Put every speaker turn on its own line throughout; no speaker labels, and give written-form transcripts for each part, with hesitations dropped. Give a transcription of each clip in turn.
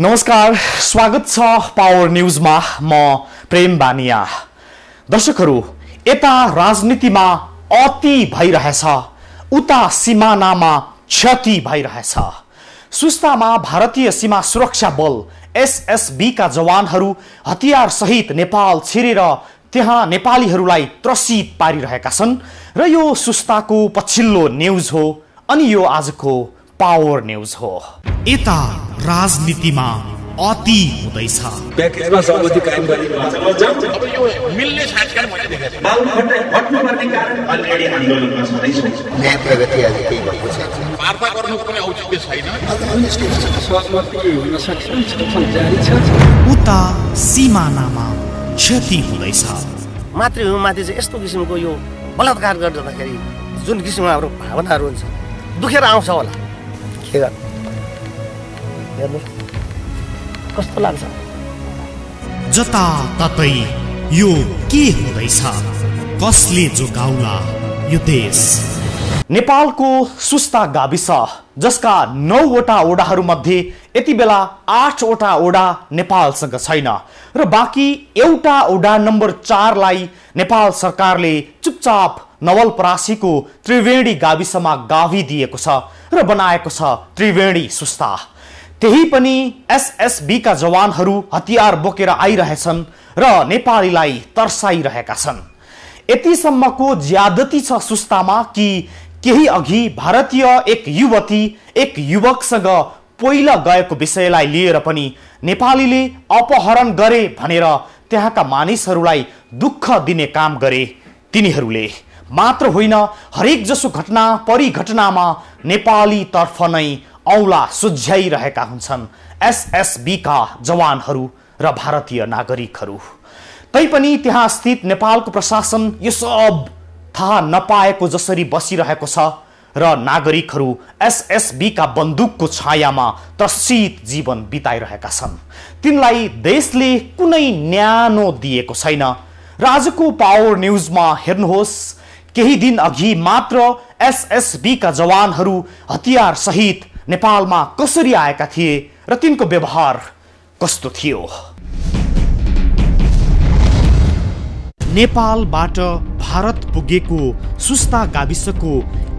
नमस्कार, स्वागत छ पावर न्यूजमा। म प्रेम बानिया। दर्शकहरू, यता राजनीतिमा अति भइरहेछ, उता सिमानामा क्षति भइरहेछ। सुस्तामा भारतीय सीमा सुरक्षा बल एसएसबी का जवानहरू हतियार सहित नेपाल छिरेर त्यहाँ नेपालीहरूलाई त्रसित पारिरहेका छन् र यो सुस्ताको पछिल्लो न्यूज हो अनि यो आजको पावर न्यूज हो। यता राजनीतिमा अति हुँदैछ।
प्याकेजमा सहमति कायम गरिएको छ। अब यो मिल्ने साक्षर मैले देखेको छु। बाहुन हट्नु पर्ने कारण अलरेडी आन्दोलनमा छँदैछ।
न्याय प्रगति आज केही भएको छैन।
वार्ता गर्नु कुनै औचित्य छैन।
सहमति हुन सक्छ, छलफल जारी छ।
उता सिमानामा क्षति हुँदैछ।
मातृभूमिमाथि चाहिँ यस्तो किसिमको यो बलात्कार गर्दाखेरि जुन किसिमको हाम्रो भावनाहरू हुन्छ दुखेर आउँछ होला। के गर्नु हेर्नु कस्तो लाग्छ।
जताततै यो के हुँदैछ, कसले जोगाउला यो देश। नेपालको सुस्ता गाविस जसका 9वटा ओडाहरू मध्ये यति बेला 8वटा ओडा नेपालसँग छैन र बाँकी एउटा ओडा नम्बर 4 लाई नेपाल सरकारले चुपचाप नवलपरासीको त्रिवेणी गाविसमा गाभिदिएको छ र बनाएको छ त्रिवेणी सुस्ता। त्यही पनि एसएसबी का जवानहरू हतियार बोकेर आइरहेछन् र नेपालीलाई तर्साइरहेका छन्। यतिसम्मको ज्यादती छ सुस्तामा कि केही अघि भारतीय एक युवती एक युवकसँग पहिला गएको विषयलाई लिएर पनि नेपालीले अपहरण गरे भनेर त्यहाँका मानिसहरूलाई दुःख दिने काम गरे। तिनीहरूले मात्र होइन, हरेक जसो घटना परिघटनामा नेपाली तर्फ नै औला सुझ्याइरहेका हुन्छन् एसएसबी का जवानहरू र भारतीय नागरिकहरू। तैपनि त्यहाँ स्थित नेपालको प्रशासन यो सब थाहा नपाएको जसरी बसिरहेको छ र नागरिकहरू एसएसबी का बन्दुकको छायामा त्रसित जीवन बिताइरहेका छन्। तिनलाई देशले कुनै न्यानो दिएको छैन। र आजको पावर न्यूजमा हेर्नुहोस्, केही दिन अघि मात्र एसएसबी का जवानहरू हतियार सहित नेपालमा कसरी आएका थिए र तिनको व्यवहार कस्तो थियो। नेपालबाट भारत पुगेको सुस्ता गाविसको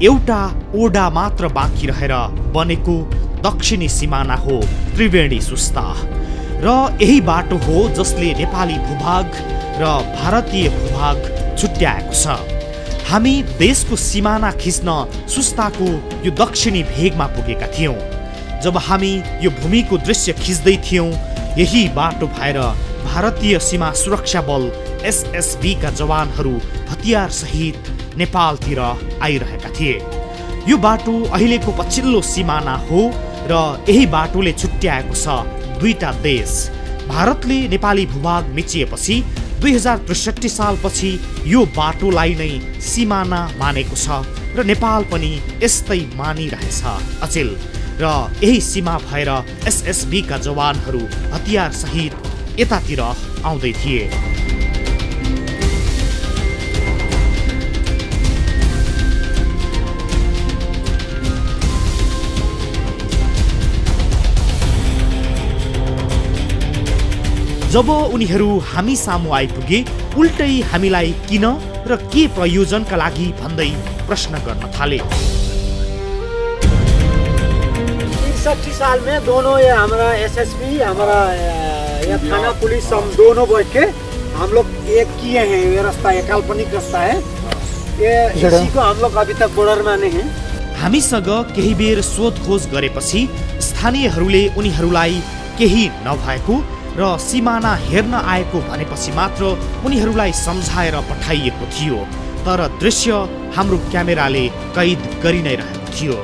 एउटा ओडा मात्र बाँकी रहेर बनेको दक्षिणी सिमाना हो त्रिवेणी सुस्ता र यही बाटो हो जसले नेपाली भूभाग र भारतीय भूभाग छुट्याएको छ। हामी देशको सिमाना खिच्न सुस्ताको यो दक्षिणी भेगमा पुगेका थियौं। जब हामी यो भूमिको दृश्य खिच्दै थियौं, यही बाटो भएर भारतीय सीमा सुरक्षा बल एसएसबी का जवानहरू हतियार सहित नेपालतिर आइरहेका थिए। यो बाटो अहिलेको पछिल्लो सिमाना हो र यही बाटोले छुट्याएको छ दुईटा देश। भारतले नेपाली भूभाग मिचिएपछि 2063 सालपछि यो बाटोलाई नै सिमाना मानेको छ र नेपाल पनि यस्तै मानिरहेछ अचेल। र यही सीमा भएर एसएसबी का जवानहरू हतियार सहित यतातिर आउँदै थिए। जब उनीहरू हामी सामु आइपुगे, उल्टै हामीलाई किन र के प्रयोजनका लागि भन्दै प्रश्न गर्न थाले।
61 साल में दोनों ये हमारा एसएसबी हमारा ये थाना पुलिस हम दोनों बैठ के हम लोग एक किए हैं। ये रास्ता एक काल्पनिक रास्ता है, ये इसी को हम लोग अभी तक बॉर्डर में नहीं है।
हामीसँग केही बेर सोधखोज गरेपछि स्थानीयहरूले उनीहरूलाई केही नभएको र सिमाना हेर्न आएको भनेपछि मात्र उनीहरूलाई सम्झाएर पठाइएको थियो। तर दृश्य हाम्रो क्यामेराले कैद गरि नै रहेको थियो।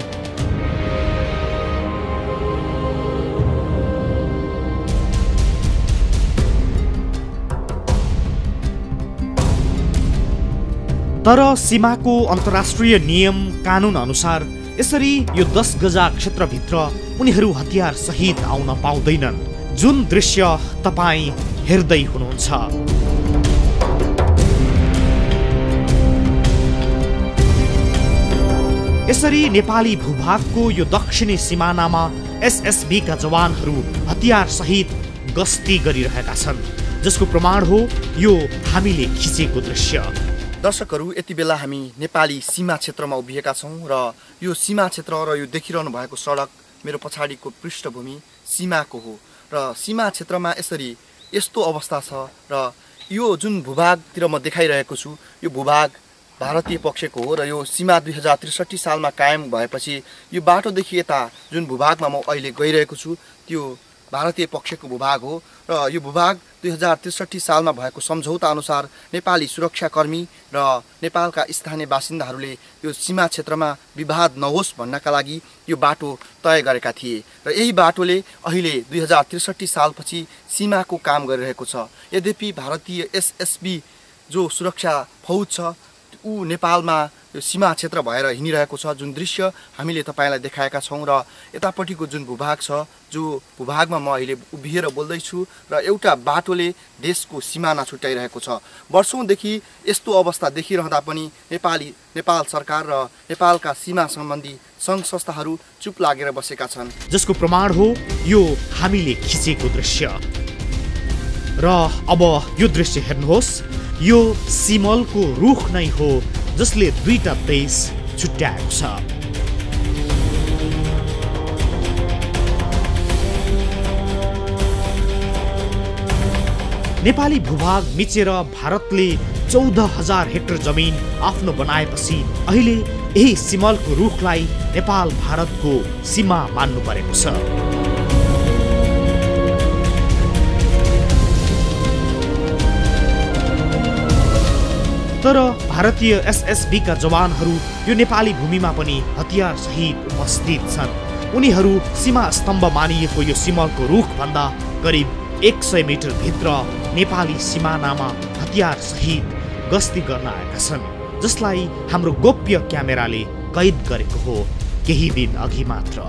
तर सीमाको अन्तर्राष्ट्रिय नियम कानुन अनुसार यसरी यो 10 गजा क्षेत्रभित्र उनीहरू हतियार सहित आउन पाउँदैनन्, जुन दृश्य तपाई हेर्दै हुनुहुन्छ। यसरी नेपाली भूभागको यो दक्षिणी सिमानामा एसएसबी का जवानहरू हतियार सहित गस्ती गरिरहेका छन्, जसको प्रमाण हो यो हामीले खिचेको दृश्य।
दर्शकहरू, यति बेला हामी नेपाली सीमा क्षेत्रमा उभिएका छौँ र यो सीमा क्षेत्र र यो देखिरहनु भएको सडक मेरो पछाडिको पृष्ठभूमि सीमाको हो र सीमा क्षेत्रमा यस्तो अवस्था छ र यो जुन भूभागतिर म देखाइरहेको छु यो भूभाग भारतीय पक्षको हो र यो सीमा 2063 सालमा कायम भएपछि यो बाटोदेखि यता जुन भूभागमा म अहिले गइरहेको छु त्यो भारतीय पक्षको भूभाग हो र यो भूभाग 2063 सालमा भएको सम्झौता अनुसार नेपाली सुरक्षाकर्मी र नेपालका स्थानीय बासिन्दाहरूले यो सीमा क्षेत्रमा विवाद नहोस् भन्नका लागि यो बाटो तय गरेका थिए र यही बाटोले अहिले 2063 सालपछि सीमाको काम गरिरहेको छ। यद्यपि भारतीय एसएसबी जो सुरक्षा फौज छ ऊ नेपालमा यो सीमा क्षेत्र भएर हिँडिरहेको छ। जुन दृश्य हामीले तपाईलाई देखाएका छौँ र यतापट्टिको जुन भूभाग छ जो भूभागमा म अहिले उभिएर बोल्दैछु र एउटा बाटोले देशको सिमाना छुट्याइरहेको छ। वर्षौंदेखि यस्तो अवस्था देखिरहँदा पनि नेपाल सरकार र नेपालका सीमा सम्बन्धी सङ्घ संस्थाहरू चुप लागेर बसेका छन्,
जसको प्रमाण हो यो हामीले खिचेको दृश्य। र अब यो दृश्य हेर्नुहोस्, यो सिमलको रुख नै हो जसले दुईटा देश छुट्याएको छ। नेपाली भूभाग मिचेर भारतले 14,000 हेक्टर जमिन आफ्नो बनाएपछि अहिले यही सिमलको रुखलाई नेपाल भारतको सीमा मान्नु परेको छ। तर भारतीय एसएसबी का जवानहरू यो नेपाली भूमिमा पनि हतियार सहित उपस्थित छन्। उनीहरू सीमा स्तम्भ मानिएको यो सिमलको रुख भन्दा करिब 100 मिटर भित्र नेपाली सिमानामा हतियार सहित गस्ती गर्न आएका छन्, जसलाई हाम्रो गोप्य क्यामेराले कैद गरेको हो केही दिन अघि मात्र।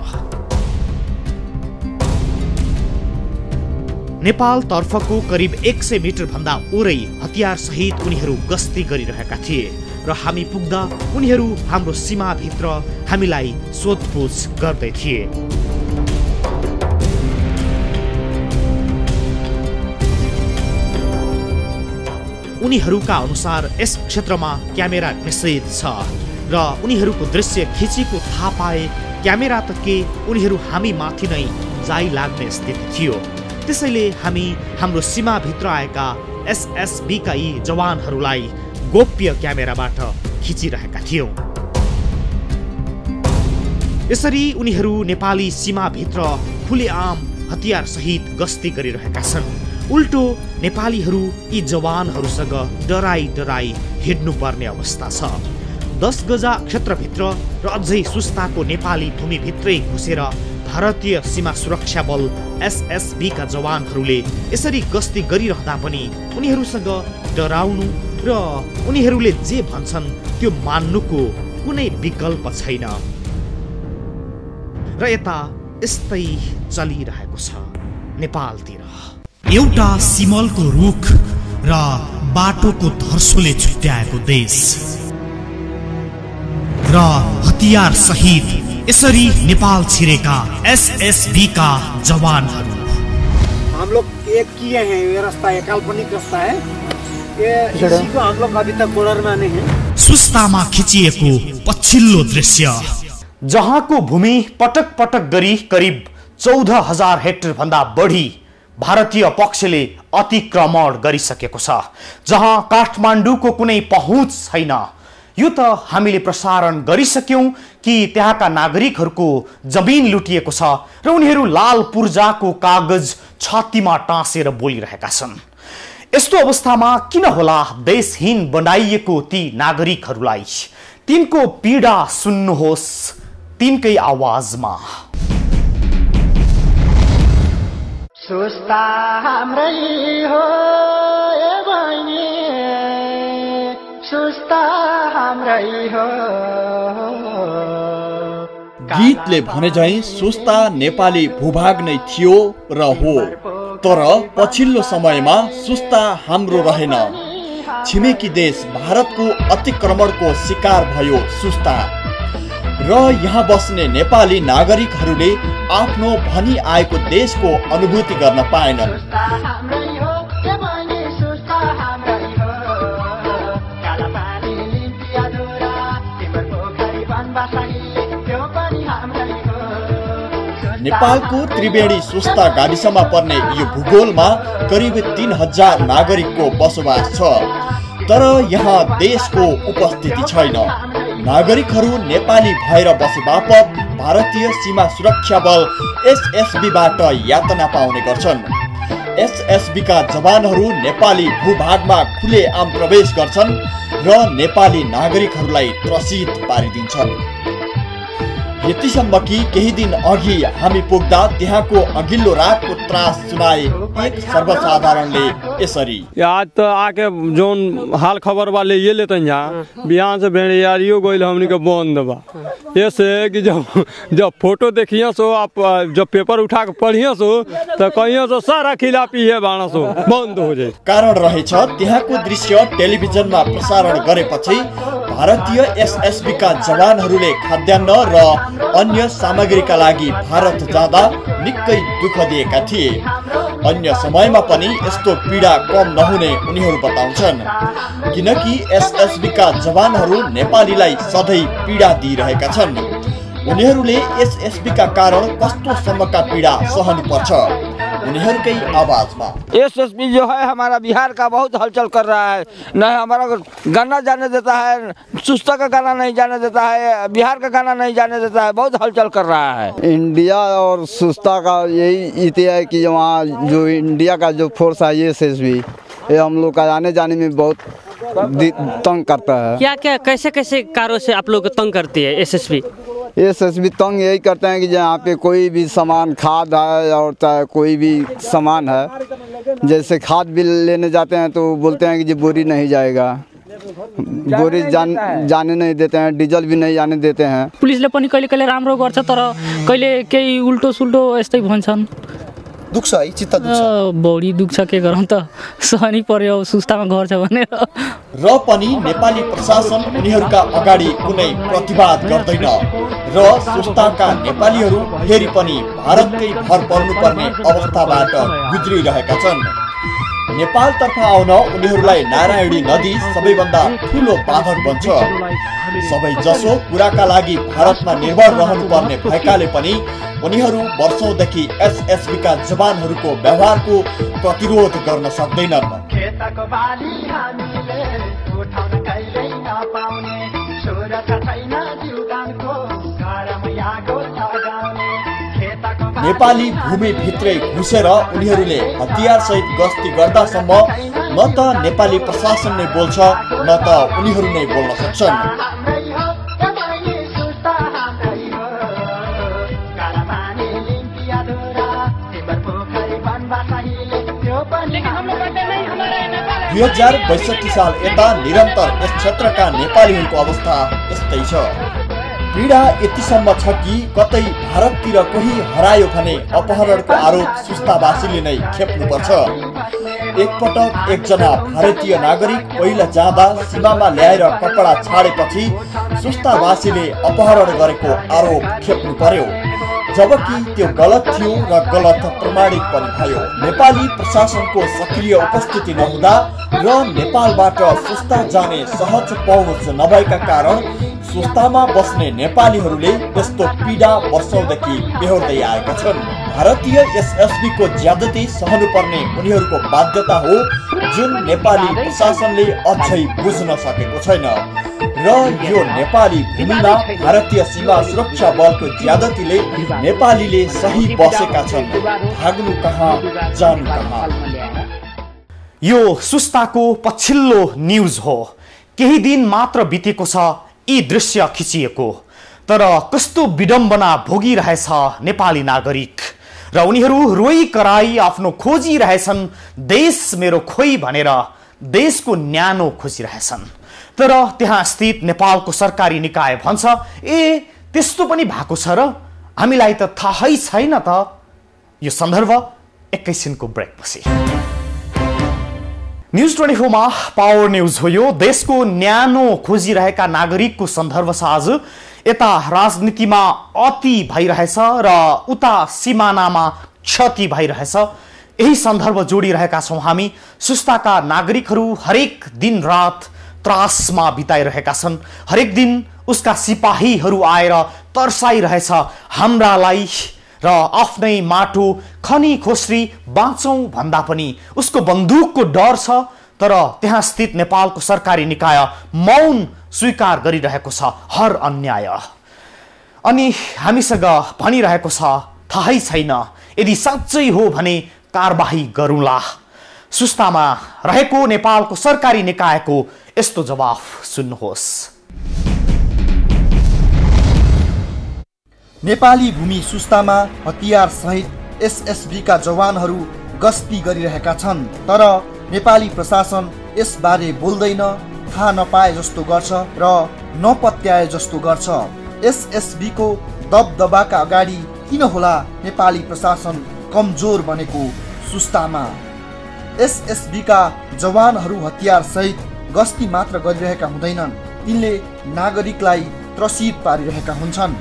नेपाल तर्फको करिब 100 मिटर भन्दा ओरै हतियार सहित उनीहरू गस्ती गरिरहेका थिए र हामी पुग्दा उनीहरू हाम्रो सीमा भित्र हामीलाई सोधपुछ गर्दै थिए। उनीहरूका अनुसार यस क्षेत्रमा क्यामेरा निषेध छ र उनीहरूको दृश्य खिचेको थाहा पाए क्यामेरा त के उनीहरू हामी माथि नै जाइ लाग्ने स्थिति थियो। त्यसैले हामी हाम्रो सीमा भित्र आएका एसएसबी का यी जवानहरूलाई गोप्य क्यामेराबाट खिचिरहेका थियौं। यसरी उनीहरू नेपाली सीमा भित्र खुलेआम हतियार सहित गस्ती गरिरहेका छन्। उल्टो नेपालीहरू यी जवानहरूसँग डराई हिँड्नुपर्ने अवस्था छ। 10 गजा क्षेत्रभित्र र अझै सुस्ताको नेपाली भूमिभित्रै घुसेर भारतीय सीमा सुरक्षा बल एसएसबी का जवानहरूले यसरी गस्ती गरिरहँदा पनि उनीहरूसँग डराउनु र उनीहरूले जे भन्छन् त्यो मान्नुको कुनै विकल्प छैन। र यता यस्तै चलिरहेको छ नेपालतिर। एउटा सिमलको रुख र बाटोको धर्सोले छुट्याएको देश र हतियार सहित यसरी नेपाल छिरेका एसएसबी का जवानहरू।
हम लोग एक किए हैं, ये रास्ता एक काल्पनिक रास्ता है, ये इसी को हम लोग अभी तक बॉर्डर में नहीं है।
सुस्तामा खिचिएको पछिल्लो दृश्य, जहाँको भूमि पटक पटक गरी करिब 14,000 हेक्टर भन्दा बढी भारतीय पक्षले अतिक्रमण गरिसकेको छ, जहाँ काठमाडौँको कुनै पहुँच छैन। यो त हामीले प्रसारण गरिसक्यौं कि त्यहाँका नागरिकहरूको जमिन लुटिएको छ र उनीहरू लाल पूर्जाको कागज छातीमा टाँसेर बोलिरहेका छन्। यस्तो अवस्थामा किन होला देशहीन बनाइएको ती नागरिकहरूलाई? तिनको पीडा सुन्नुहोस् तिनकै आवाजमा।
सुस्ता हाम्रै हो ए बहिनी, सुस्ता हाम्रै हो।
गीतले भने झैं सुस्ता नेपाली भूभाग नै थियो र हो, तर पछिल्लो समयमा सुस्ता हाम्रो रहेन। छिमेकी देश भारतको अतिक्रमणको शिकार भयो सुस्ता। र यहाँ बस्ने नेपाली नागरिकहरूले आफ्नो भनी आएको देशको अनुभूति गर्न पाएनन्। नेपालको त्रिवेणी सुस्ता गाविसमा पर्ने यो भूगोलमा करिब 3000 नागरिकको बसोबास छ, तर यहाँ देशको उपस्थिति छैन। नागरिकहरू नेपाली भएर बसे बापत भारतीय सीमा सुरक्षा बल एसएसबीबाट यातना पाउने गर्छन्। एसएसबीका जवानहरू नेपाली भूभागमा खुलेआम प्रवेश गर्छन् र नेपाली नागरिकहरूलाई त्रसित पारिदिन्छन्। यतिसम्म कि केही दिन अघि हामी पुग्दा त्यहाँको अघिल्लो रातको त्रास सुनाए एक सर्वसाधारणले यसरी।
आज तो आके जोन हाल खबर वाले ये लेते यहाँ बिहान से भेड़ियारियों गोइल हमनी के बंद बा। ऐसे कि जब फोटो देखिए सो आप जब पेपर उठा के पढ़िए सो तो कहिए सो सारा खिला पिए बाणा सो बंद हो जाए।
कारण रहेछ त्यहाँको दृश्य टेलिभिजनमा प्रसारण गरेपछि भारतीय एसएसबीका जवानहरूले खाद्यान्न र अन्य सामग्रीका लागि भारत जाँदा निकै दुःख दिएका थिए। अन्य समयमा पनि यस्तो पीडा कम नहुने उनीहरू बताउँछन्, किनकि एसएसबीका जवानहरू नेपालीलाई सधैँ पीडा दिइरहेका छन्। उनीहरूले एसएसबीका कारण कस्तो सम्मका पीडा सहनु पर्छ उनीहरूकै आवाजमा।
एसएसबी जो है हमारा बिहार का बहुत हलचल कर रहा है, न हमारा गाना जाने देता है, सुस्ता का गाना नहीं जाने देता है, बिहार का गाना नहीं जाने देता है, बहुत हलचल कर रहा है।
इंडिया और सुस्ता का यही इति है कि वहाँ जो इंडिया का जो फोर्स है एसएसबी, ये हम लोग का आने जाने में बहुत तंग करता है।
क्या क्या कैसे कैसे कारों से आप लोग को तंग करती है एसएसबी?
एसएसबी तंग यही करते हैं कि जहाँ पे कोई भी सामान खाद है और चाहे कोई भी सामान है, जैसे खाद बिल लेने जाते हैं तो बोलते हैं कि जो बोरी नहीं जाएगा, बोरी जाने नहीं देते हैं, डीजल भी नहीं जाने देते हैं।
पुलिसले पनि कहिले कहिले राम्रो गर्छ तर कहिले केही उल्टो सुल्टो यस्तै भन्छन्।
दुख्छ है, चित्त दुख्छ,
बढी दुख्छ, के गरौँ त, सहनी पर्यो सुस्तामा घर छ भनेर।
र पनि नेपाली प्रशासन उनीहरूका अगाडि कुनै प्रतिवाद गर्दैन र सुस्ताका नेपालीहरू फेरि पनि भारतकै भर पर्नुपर्ने अवस्थाबाट गुज्रिरहेका छन्। नेपालतर्फ आउन उनीहरूलाई नारायणी नदी सबैभन्दा ठुलो बाधक बन्छ। सबै जसो कुराका लागि भारतमा निर्भर रहनुपर्ने भएकाले पनि उनीहरू वर्षौंदेखि एसएसबीका जवानहरूको व्यवहारको प्रतिरोध गर्न सक्दैनन्। नेपाली भूमि भित्रै घुसेर उनीहरूले हतियार सहित गस्ती गर्दासम्म न त नेपाली प्रशासन नै बोल्छ न त उनीहरू नै बोल्न सक्छन्। दुई 2062 साल यता निरन्तर यस क्षेत्रका नेपालीहरूको अवस्था यस्तै छ। पीडा यतिसम्म छ कि कतै भारततिर कोही हरायो भने अपहरणको आरोप सुस्तावासीले नै खेप्नुपर्छ। एकपटक एकजना भारतीय नागरिक पहिला जाँदा सीमामा ल्याएर कपडा छाडेपछि सुस्तावासीले अपहरण गरेको आरोप खेप्नु पर्यो, जबकि त्यो गलत थियो र गलत प्रमाणित पनि भयो। नेपाली प्रशासनको सक्रिय उपस्थिति नहुँदा र नेपालबाट सुस्ता जाने सहज पहुँच नभएका कारण सुस्तामा बस्ने नेपालीहरूले यस्तो पीडा वर्षौंदेखि बेहोर्दै आएका छन्। भारतीय एसएसबीको ज्यादती सहनुपर्ने उनीहरूको बाध्यता हो, जुन नेपाली प्रशासनले अझै बुझ्न सकेको छैन। र यो नेपाली भूमिमा भारतीय सीमा सुरक्षा बलको ज्यादतीले नेपालीले सही बसेका छन्, भाग्नु कहाँ जानु कहाँ।
यो सुस्ताको पछिल्लो न्यूज हो। केही दिन मात्र बितेको छ यी दृश्य खिचिएको, तर कस्तो विडम्बना भोगिरहेछ नेपाली नागरिक र उनीहरू रोई कराई आफ्नो खोजिरहेछन्। देश मेरो खोइ भनेर देशको न्यानो खोजिरहेछन्, तर त्यहाँ स्थित नेपालको सरकारी निकाय भन्छ ए त्यस्तो पनि भएको छ र हामीलाई त थाहै छैन त। यो सन्दर्भ एकैछिनको ब्रेकपछि। न्यूज 24 मा पावर न्यूज हो। यो देशको न्यानो खोजिरहेका नागरिकको सन्दर्भ छ। आज यता राजनीतिमा अति भइरहेछ र उता सिमानामा क्षति भइरहेछ। यही सन्दर्भ जोडिरहेका छौँ हामी। सुस्ताका नागरिकहरू हरेक दिन रात त्रासमा बिताइरहेका छन्। हरेक दिन उसका सिपाहीहरू आएर तर्साइरहेछ हाम्रालाई र आफ्नै माटो खनी खोस्री बाँचौँ भन्दा पनि उसको बन्दुकको डर छ। तर त्यहाँ स्थित नेपालको सरकारी निकाय मौन स्वीकार गरिरहेको छ हर अन्याय। अनि हामीसँग भनिरहेको छ थाहै छैन, यदि साँच्चै हो भने कारबाही गरौँला। सुस्तामा रहेको नेपालको सरकारी निकायको यस्तो जवाफ सुन्नुहोस्।
नेपाली भूमि सुस्तामा हतियार सहित एसएसबी का जवानहरू गस्ती गरिरहेका छन्। तर नेपाली प्रशासन यसबारे बोल्दैन, थाहा नपाए जस्तो गर्छ र नपत्याए जस्तो गर्छ। एसएसबी को दबदबाका अगाडि किन होला नेपाली प्रशासन कमजोर बनेको सुस्तामा? एसएसबी का जवानहरू हतियार सहित गस्ती मात्र गरिरहेका हुँदैनन्, तिनले नागरिकलाई त्रसित पारिरहेका हुन्छन्।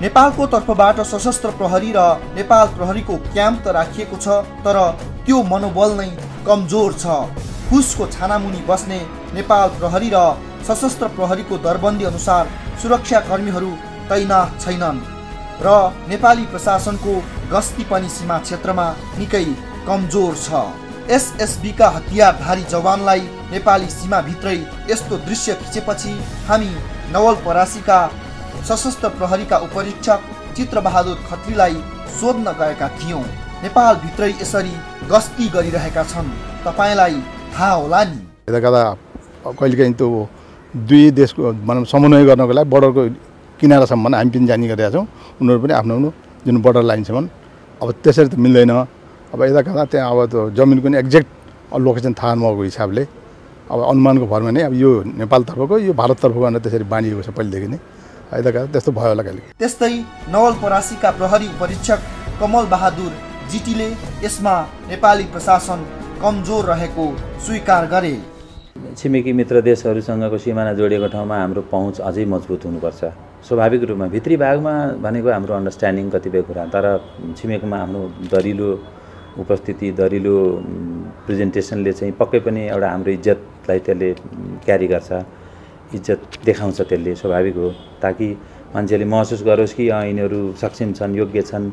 नेपालको तर्फबाट सशस्त्र प्रहरी र नेपाल प्रहरीको क्याम्प त राखिएको छ, तर त्यो मनोबल नै कमजोर छ। फुसको छानामुनि बस्ने नेपाल प्रहरी र सशस्त्र प्रहरीको दरबन्दी अनुसार सुरक्षाकर्मीहरू तैनात छैनन् र नेपाली प्रशासनको गस्ती पनि सीमा क्षेत्रमा निकै कमजोर छ। एसएसबी का हतियारधारी जवानलाई नेपाली सीमाभित्रै यस्तो दृश्य खिचेपछि हामी नवलपरासीका सशस्त्र प्रहरीका उपरीक्षक चित्रबहादुर खत्रीलाई सोध्न गएका थियौँ। नेपाल भित्रै यसरी गस्ती गरिरहेका छन्, तपाईलाई थाहा होला नि।
यता कहिलेकाहीँ त्यो दुई देशको भनौँ समन्वय गर्नको लागि बर्डरको किनारासम्म हामी पनि जाने गरेका छौँ। उनीहरू पनि आफ्नो आफ्नो जुन बर्डर लाइनसम्म अब त्यसरी त मिल्दैन। अब यता कता त्यहाँ अब त्यो जमिनको नि एक्ज्याक्ट लोकेसन थाहा नभएको हिसाबले अब अनुमानको भरमा नै अब यो नेपालतर्फको यो भारततर्फको भनेर त्यसरी बाँडिएको छ पहिलेदेखि नै। यता कता त्यस्तो भयो होला कहिले।
त्यस्तै नवलपरासीका प्रहरी उपरीक्षक कमल बहादुर जिटीले यसमा नेपाली प्रशासन कमजोर रहेको स्वीकार गरे।
छिमेकी मित्र देशहरूसँगको सिमाना जोडिएको ठाउँमा हाम्रो पहुँच अझै मजबुत हुनुपर्छ। स्वाभाविक रूपमा भित्री भागमा भनेको हाम्रो अन्डरस्ट्यान्डिङ कतिपय कुरा, तर छिमेकमा हाम्रो दरिलो उपस्थिति, दरिलो प्रेजेन्टेसनले चाहिँ पक्कै पनि एउटा हाम्रो इज्जतलाई त्यसले क्यारी गर्छ, इज्जत देखाउँछ त्यसले, स्वाभाविक हो। ताकि मान्छेले महसुस गरोस् कि यिनीहरू सक्षम छन्, योग्य छन्,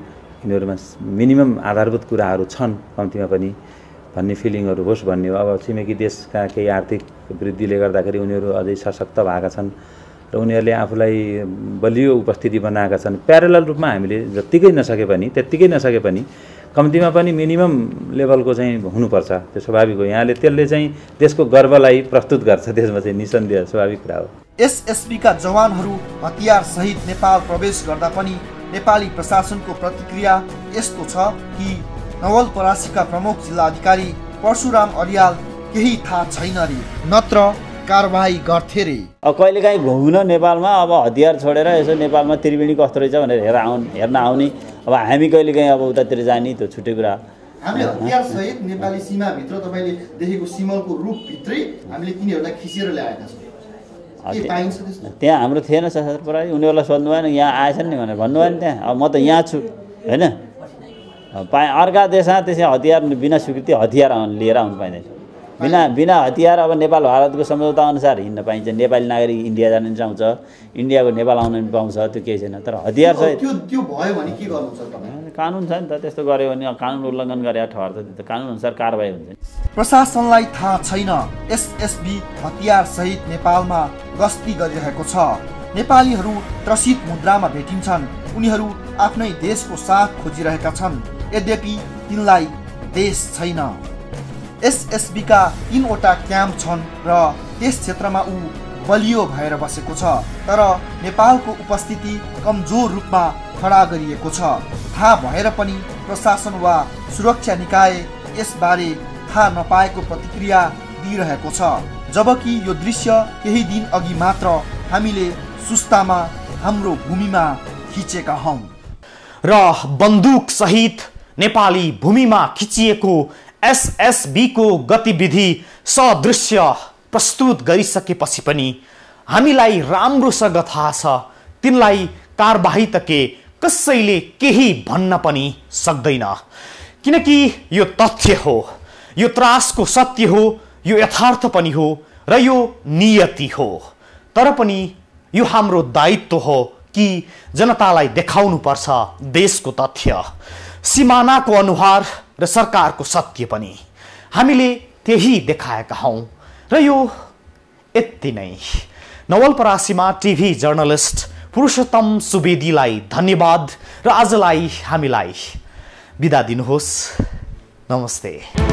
यिनीहरूमा मिनिमम आधारभूत कुराहरू छन् कम्तीमा पनि भन्ने फिलिङहरू होस् भन्ने हो। अब छिमेकी देशका केही आर्थिक वृद्धिले गर्दाखेरि उनीहरू अझै सशक्त भएका छन् र उनीहरूले आफूलाई बलियो उपस्थिति बनाएका छन्। प्यारलल रूपमा हामीले जत्तिकै नसके पनि त्यत्तिकै नसके पनि कम्तीमा पनि मिनिमम लेभलको चाहिँ हुनुपर्छ, त्यो स्वाभाविक हो। यहाँले त्यसले चाहिँ देशको गर्वलाई प्रस्तुत गर्छ, त्यसमा चाहिँ निसन्देह स्वाभाविक कुरा हो।
एसएसबी का जवानहरू हतियार सहित नेपाल प्रवेश गर्दा पनि नेपाली प्रशासनको प्रतिक्रिया यस्तो छ कि नवलपरासीका प्रमुख जिल्ला अधिकारी परशुराम अर्याल केही थाहा छैन रे, नत्र कारबाही गर्थे रे।
अब कहिलेकाहीँ घुम्न नेपालमा अब हतियार छोडेर यसो नेपालमा त्रिवेणी कस्तो रहेछ भनेर हेर्न आउने, अब हामी कहिलेकाहीँ अब उतातिर जाने त्यो छुट्टै कुरा।
हामीले हतियार सहित नेपाली सीमाभित्र तपाईँले देखेको सिमलको रूपभित्रै हामीले तिनीहरूलाई खिचेर ल्याएका छौँ।
त्यहाँ हाम्रो थिएन सशस्त्र प्रहरी, उनीहरूलाई सोध्नु भएन यहाँ आएछन् नि भनेर भन्नु भएन त्यहाँ। अब म त यहाँ छु होइन, अर्का देशमा त्यसै हतियार बिना स्वीकृति हतियार लिएर आउनु पाइँदैन। बिना हतियार अब नेपाल भारतको सम्झौता अनुसार हिँड्न पाइन्छ। नेपाली नागरिक इन्डिया जान पनि पाउँछ, इन्डियाको नेपाल आउन पनि पाउँछ, त्यो केही छैन। तर हतियार चाहिँ
त्यो भयो भने के गर्नु छ तपाईँ?
कानुन छ नि त, त्यस्तो गऱ्यो भने कानुन उल्लङ्घन गरे ठहर त कानुन अनुसार कारबाही हुन्छ।
प्रशासनलाई थाहा छैन एसएसबी हतियार सहित नेपालमा गस्ती गरिरहेको छ। नेपालीहरू त्रसित मुद्रामा भेटिन्छन्, उनीहरू आफ्नै देशको साथ खोजिरहेका छन्, यद्यपि तिनलाई देश छैन। एसएसबी का 3वटा क्याम्प छन् र त्यस क्षेत्रमा ऊ बलियो भएर बसेको छ, तर नेपालको उपस्थिति कमजोर रूपमा खडा गरिएको छ। थाहा भएर पनि प्रशासन वा सुरक्षा निकाय यसबारे थाहा नपाएको प्रतिक्रिया दिइरहेको छ। जबकि यो दृश्य केही दिन अघि मात्र हामीले सुस्तामा हाम्रो भूमिमा खिचेका हौं
र बन्दुक सहित नेपाली भूमिमा खिचिएको एसएसबी को गतिविधि सदृश्य प्रस्तुत गरिसकेपछि पनि हामीलाई राम्रोसँग थाहा छ तिनलाई कारबाही त के कसैले केही भन्न पनि सक्दैन, किनकि यो तथ्य हो, यो त्रासको सत्य हो, यो यथार्थ पनि हो र यो नियति हो। तर पनि यो हाम्रो दायित्व हो कि जनतालाई देखाउनु पर्छ देशको तथ्य, सिमानाको अनुहार र सरकारको सत्य पनि। हामीले त्यही देखाएका हौं र यो यति नै। नवलपरासीमा टिभी जर्नलिस्ट पुरुषोत्तम सुवेदीलाई धन्यवाद र आजलाई हामीलाई बिदा दिनुहोस्। नमस्ते।